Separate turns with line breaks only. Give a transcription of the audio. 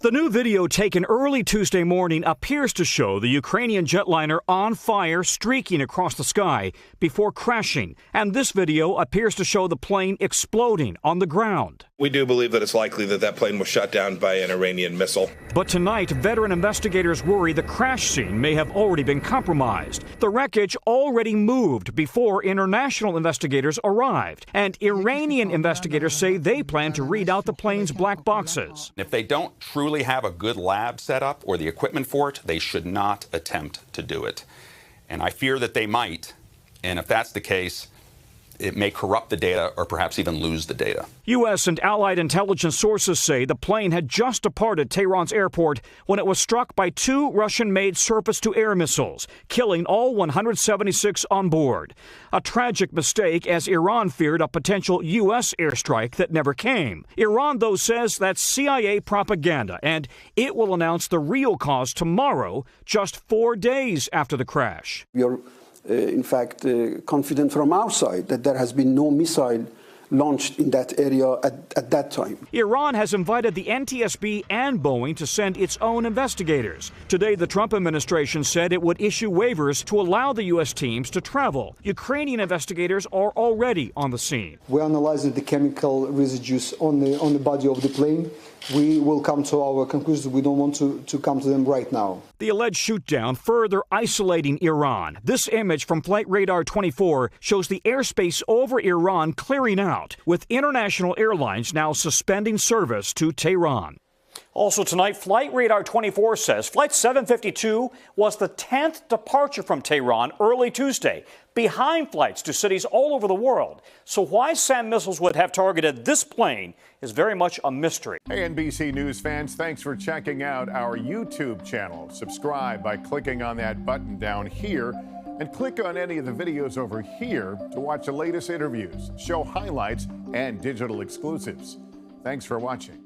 The new video taken early Tuesday morning appears to show the Ukrainian jetliner on fire, streaking across the sky before crashing. And this video appears to show the plane exploding on the ground.
We do believe that it's likely that that plane was shot down by an Iranian missile.
But tonight, veteran investigators worry the crash scene may have already been compromised. The wreckage already moved before international investigators arrived. And Iranian investigators say they plan to read out the plane's black boxes.
If they don't truly have a good lab set up or the equipment for it, they should not attempt to do it. And I fear that they might. And if that's the case, it may corrupt the data or perhaps even lose the data.
U.S. and allied intelligence sources say the plane had just departed Tehran's airport when it was struck by two Russian-made surface-to-air missiles, killing all 176 on board. A tragic mistake, as Iran feared a potential U.S. airstrike that never came. Iran, though, says that's CIA propaganda, and it will announce the real cause tomorrow, just 4 days after the crash.
We are in fact, confident from our side that there has been no missile launched in that area at that time.
Iran has invited the NTSB and Boeing to send its own investigators. Today, the Trump administration said it would issue waivers to allow the U.S. teams to travel. Ukrainian investigators are already on the scene.
We're analyzing the chemical residues on the body of the plane. We will come to our conclusions. We don't want to come to them right now.
The alleged shoot-down further isolating Iran. This image from Flight Radar 24 shows the airspace over Iran clearing out, with international airlines now suspending service to Tehran. Also tonight, Flight Radar 24 says Flight 752 was the 10th departure from Tehran early Tuesday, behind flights to cities all over the world. So why SAM missiles would have targeted this plane is very much a mystery.
Hey, NBC News fans, thanks for checking out our YouTube channel. Subscribe by clicking on that button down here and click on any of the videos over here to watch the latest interviews, show highlights, and digital exclusives. Thanks for watching.